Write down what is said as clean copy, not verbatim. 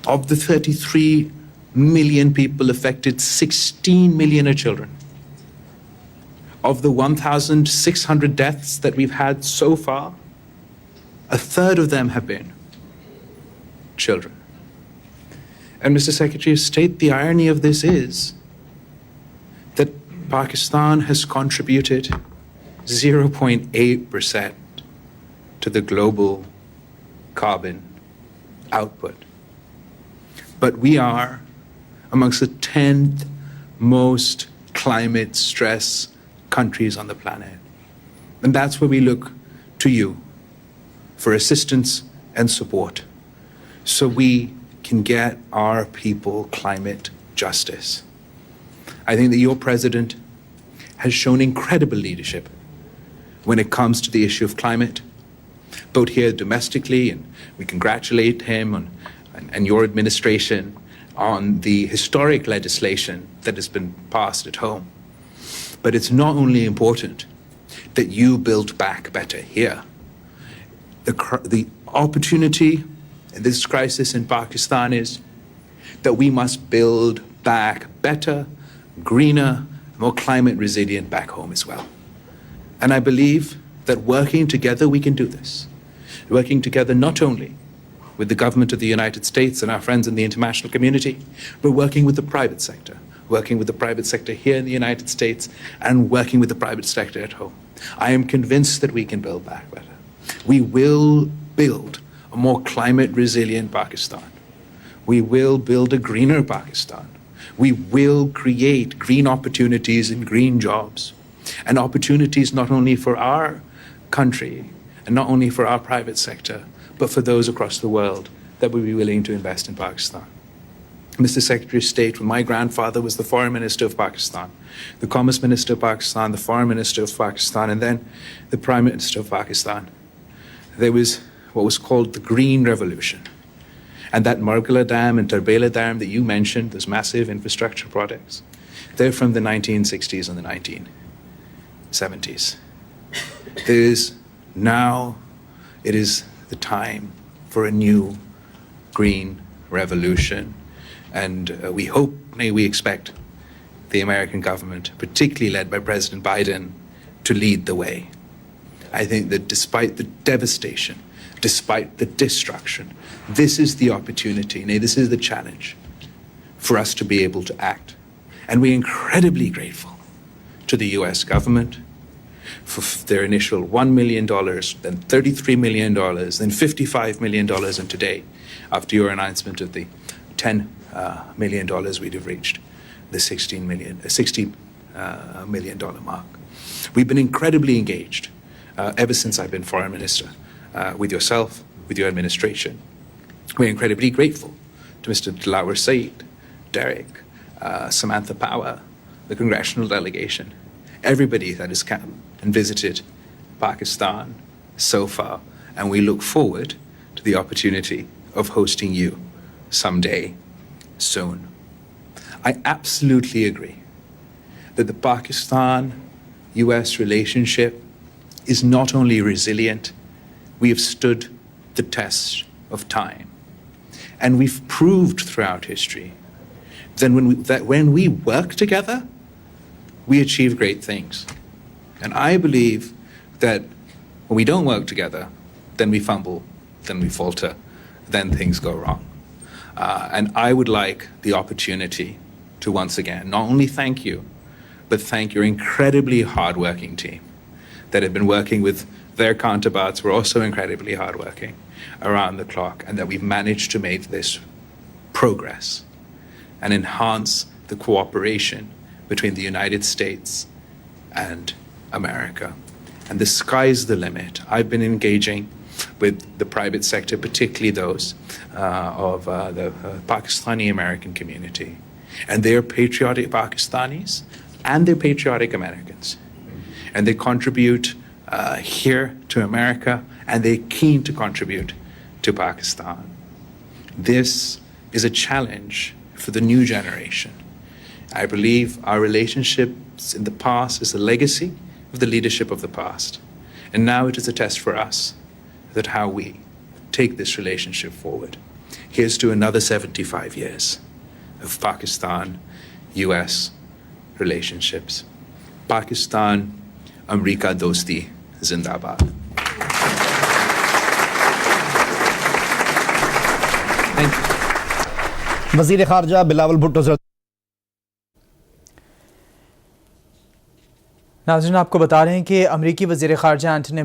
Of the 33 million people affected, 16 million are children. Of the 1,600 deaths that we've had so far, a third of them have been children. And Mr. Secretary of State, the irony of this is that Pakistan has contributed 0.8% to the global carbon output. But we are amongst the 10th most climate stress countries on the planet. And that's where we look to you for assistance and support so we can get our people climate justice. I think that your president has shown incredible leadership when it comes to the issue of climate, both here domestically, and we congratulate him and your administration on the historic legislation that has been passed at home. But it's not only important that you build back better here. The opportunity in this crisis in Pakistan is that we must build back better, greener, more climate resilient back home as well. And I believe that working together we can do this. Working together not only with the government of the United States and our friends in the international community, but working with the private sector. Working with the private sector here in the United States and working with the private sector at home. I am convinced that we can build back better. We will build a more climate resilient Pakistan. We will build a greener Pakistan. We will create green opportunities and green jobs and opportunities not only for our country and not only for our private sector, but for those across the world that would be willing to invest in Pakistan. Mr. Secretary of State, when my grandfather was the Foreign Minister of Pakistan, the Commerce Minister of Pakistan, the Foreign Minister of Pakistan, and then the Prime Minister of Pakistan, there was what was called the Green Revolution. And that Margala Dam and Tarbela Dam that you mentioned, those massive infrastructure projects, they're from the 1960s and the 1970s. It is the time for a new green revolution. And we hope, we expect the American government, particularly led by President Biden, to lead the way. I think that despite the devastation, despite the destruction, this is the opportunity, this is the challenge for us to be able to act. And we're incredibly grateful to the US government for their initial $1 million, then $33 million, then $55 million, and today, after your announcement of the $10 million we'd have reached the $60 million mark. We've been incredibly engaged ever since I've been Foreign Minister with yourself, with your administration. We're incredibly grateful to Mr. Bilawal Bhutto, Derek, Samantha Power, the congressional delegation, everybody that has come and visited Pakistan so far, and we look forward to the opportunity of hosting you someday soon. I absolutely agree that the Pakistan-US relationship is not only resilient, we have stood the test of time. And we've proved throughout history that when we work together, we achieve great things. And I believe that when we don't work together, then we fumble, then we falter, then things go wrong. And I would like the opportunity to once again not only thank you, but thank your incredibly hardworking team that have been working with their counterparts who are also incredibly hardworking around the clock, and that we've managed to make this progress and enhance the cooperation between the United States and America. And the sky's the limit. I've been engaging with the private sector, particularly those of the Pakistani American community. And they're patriotic Pakistanis and they're patriotic Americans. And they contribute here to America, and they're keen to contribute to Pakistan. This is a challenge for the new generation. I believe our relationships in the past is a legacy of the leadership of the past. And now it is a test for us that how we take this relationship forward. Here's to another 75 years of Pakistan-US relationships. Pakistan-Amerika Dosti Zindabad. Thank you. वज़ीर ख़ारजा बिलावल भुट्टो से। नाज़रीन, आपको बता रहे हैं कि अमरीकी वज़ीर ख़ारजा एंटनी